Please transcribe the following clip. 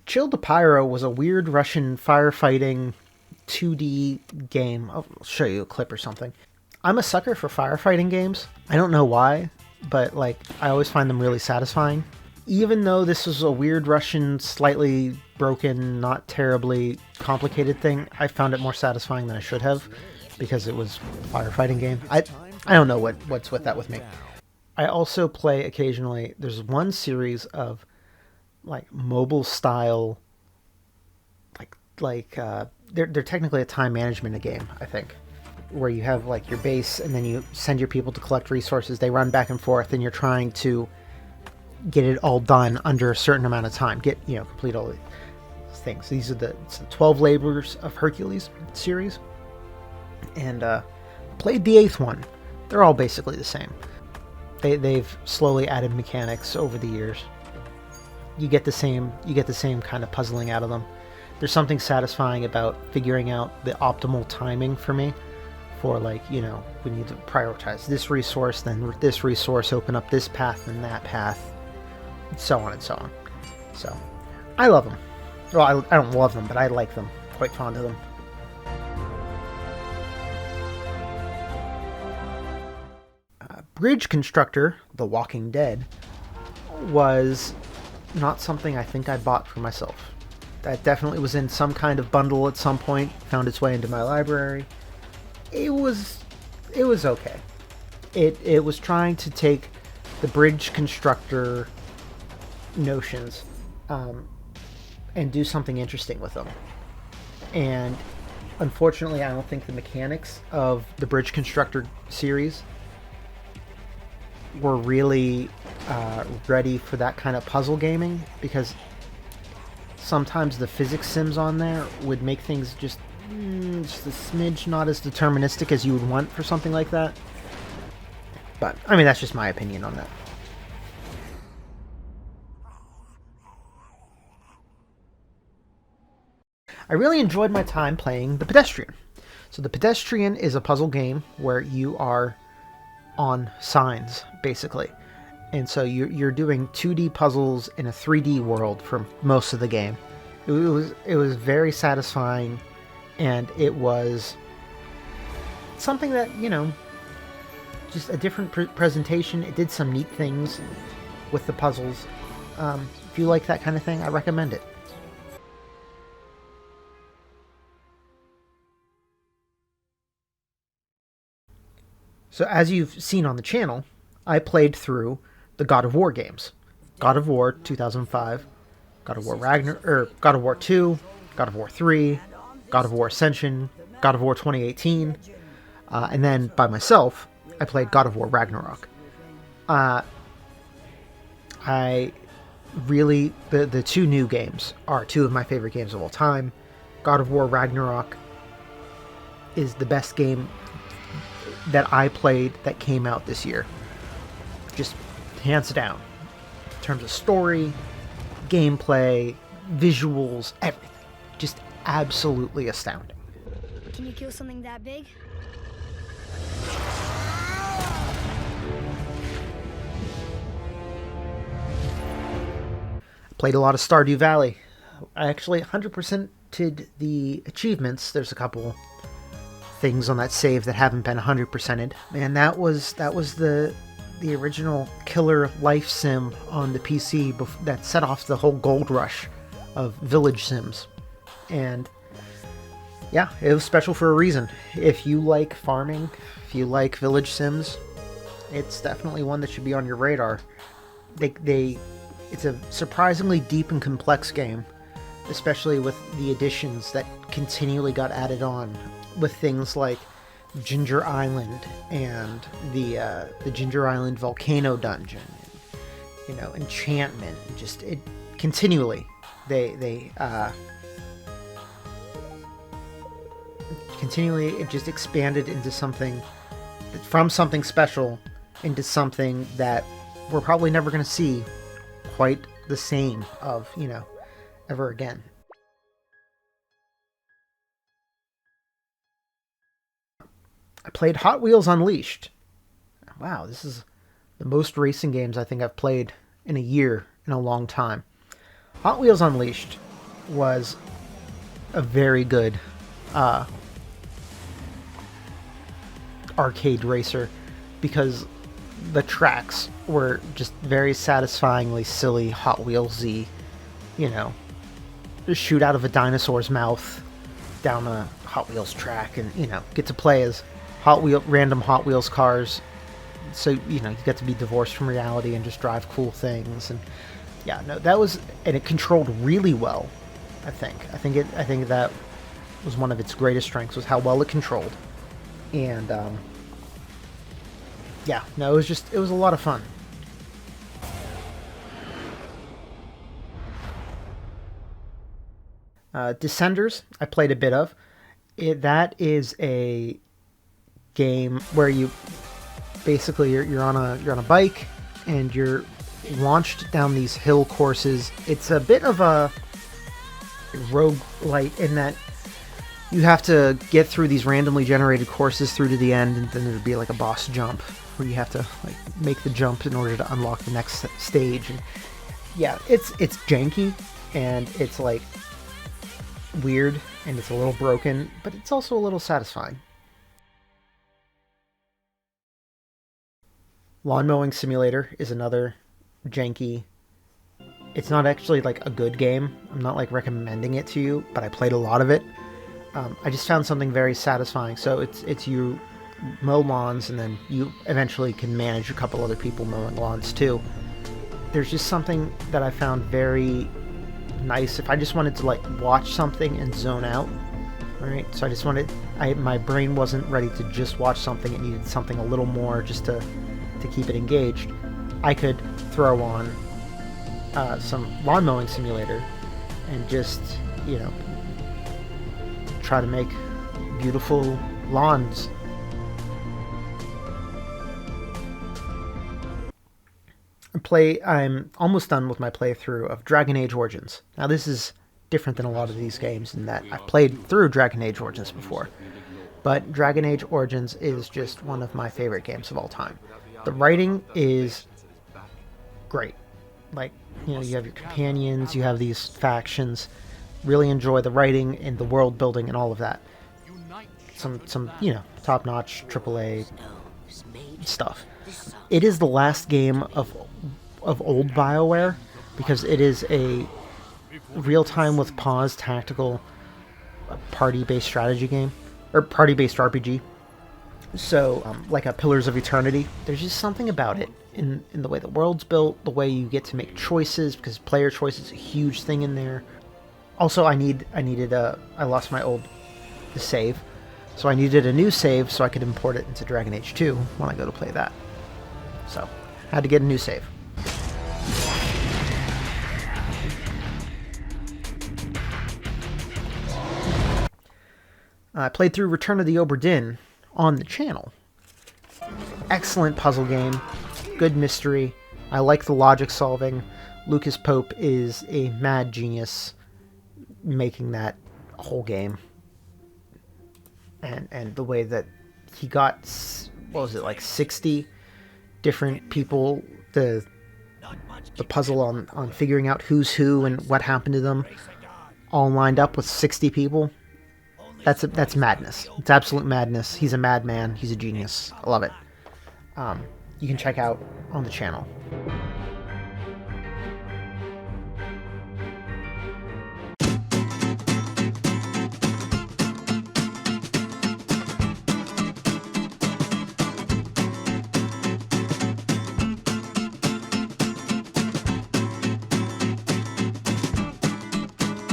Chill to Pyro was a weird Russian firefighting 2D game. I'll show you a clip or something. I'm a sucker for firefighting games. I don't know why, but like I always find them really satisfying. Even though this was a weird Russian, slightly broken, not terribly complicated thing, I found it more satisfying than I should have because it was a firefighting game. I don't know what's with that with me. I also play occasionally. There's one series of like mobile style, they're technically a time management game, I think, where you have like your base and then you send your people to collect resources. They run back and forth, and you're trying to get it all done under a certain amount of time. Complete all these things. These are the 12 Labors of Hercules series, and played the 8th one. They're all basically the same. They've slowly added mechanics over the years. You get the same kind of puzzling out of them. There's something satisfying about figuring out the optimal timing for me for, like, we need to prioritize this resource, then this resource, open up this path and that path, so on and so on. So I love them. Well, I don't love them, but I like them. Quite fond of them. Bridge Constructor, The Walking Dead, was not something I think I bought for myself. That definitely was in some kind of bundle at some point, found its way into my library. It was okay. It was trying to take the Bridge Constructor notions and do something interesting with them. And unfortunately, I don't think the mechanics of the Bridge Constructor series were really ready for that kind of puzzle gaming, because sometimes the physics sims on there would make things just a smidge not as deterministic as you would want for something like that. But, I mean, that's just my opinion on that. I really enjoyed my time playing The Pedestrian. So The Pedestrian is a puzzle game where you are on signs, basically. And so you're doing 2D puzzles in a 3D world for most of the game. It was very satisfying, and it was something that, just a different presentation. It did some neat things with the puzzles. If you like that kind of thing, I recommend it. So as you've seen on the channel, I played through the God of War games. God of War 2005, God of War God of War 2, God of War 3, God of War Ascension, God of War 2018, and then by myself, I played God of War Ragnarok. The two new games are two of my favorite games of all time. God of War Ragnarok is the best game that I played that came out this year. Just hands down. In terms of story, gameplay, visuals, everything. Just absolutely astounding. Can you kill something that big? Played a lot of Stardew Valley. I actually 100%ed the achievements. There's a couple things on that save that haven't been 100%ed. And that was the original killer life sim on the PC that set off the whole gold rush of village sims. And yeah, it was special for a reason. If you like farming, if you like village sims, it's definitely one that should be on your radar. It's a surprisingly deep and complex game, especially with the additions that continually got added on, with things like Ginger Island and the Ginger Island volcano dungeon, enchantment. Just it continually continually it just expanded into something special into something that we're probably never going to see quite the same of, ever again. I played Hot Wheels Unleashed. Wow, this is the most racing games I think I've played in a year in a long time. Hot Wheels Unleashed was a very good arcade racer, because the tracks were just very satisfyingly silly, Hot Wheels-y, you know, shoot out of a dinosaur's mouth down a Hot Wheels track, and, you know, get to play as random Hot Wheels cars. So, you know, you get to be divorced from reality and just drive cool things. And yeah, no, that was, and it controlled really well. I think that was one of its greatest strengths, was how well it controlled. And yeah, no, it was a lot of fun. Descenders, I played a bit of. That is a game where you basically you're on a bike and you're launched down these hill courses. It's a bit of a roguelite in that you have to get through these randomly generated courses through to the end, and then there'd be like a boss jump where you have to like make the jump in order to unlock the next stage. And yeah, it's janky and it's like weird and it's a little broken, but it's also a little satisfying. Lawn Mowing Simulator is another janky. It's not actually like a good game. I'm not like recommending it to you, but I played a lot of it. I just found something very satisfying. So it's you mow lawns, and then you eventually can manage a couple other people mowing lawns too. There's just something that I found very nice. If I just wanted to like watch something and zone out, right? So I just wanted, my brain wasn't ready to just watch something. It needed something a little more just to keep it engaged. I could throw on some Lawn Mowing Simulator and just, you know, try to make beautiful lawns. I'm almost done with my playthrough of Dragon Age Origins. Now this is different than a lot of these games in that I've played through Dragon Age Origins before, but Dragon Age Origins is just one of my favorite games of all time. The writing is great. Like, you know, you have your companions, you have these factions. Really enjoy the writing and the world building and all of that. Some you know, top-notch AAA stuff. It is the last game of old BioWare, because it is a real-time with pause tactical party-based strategy game, or party-based RPG. So, like a Pillars of Eternity, there's just something about it in the way the world's built, the way you get to make choices, because player choice is a huge thing in there. Also, I lost my old save, so I needed a new save so I could import it into Dragon Age 2 when I go to play that. So, had to get a new save. I played through Return of the Obra Dinn on the channel. Excellent puzzle game, good mystery. I like the logic solving. Lucas Pope is a mad genius making that whole game. And the way that he got, what was it, like 60 different people, the puzzle on figuring out who's who and what happened to them, all lined up with 60 people. That's madness. It's absolute madness. He's a madman. He's a genius. I love it. You can check out on the channel.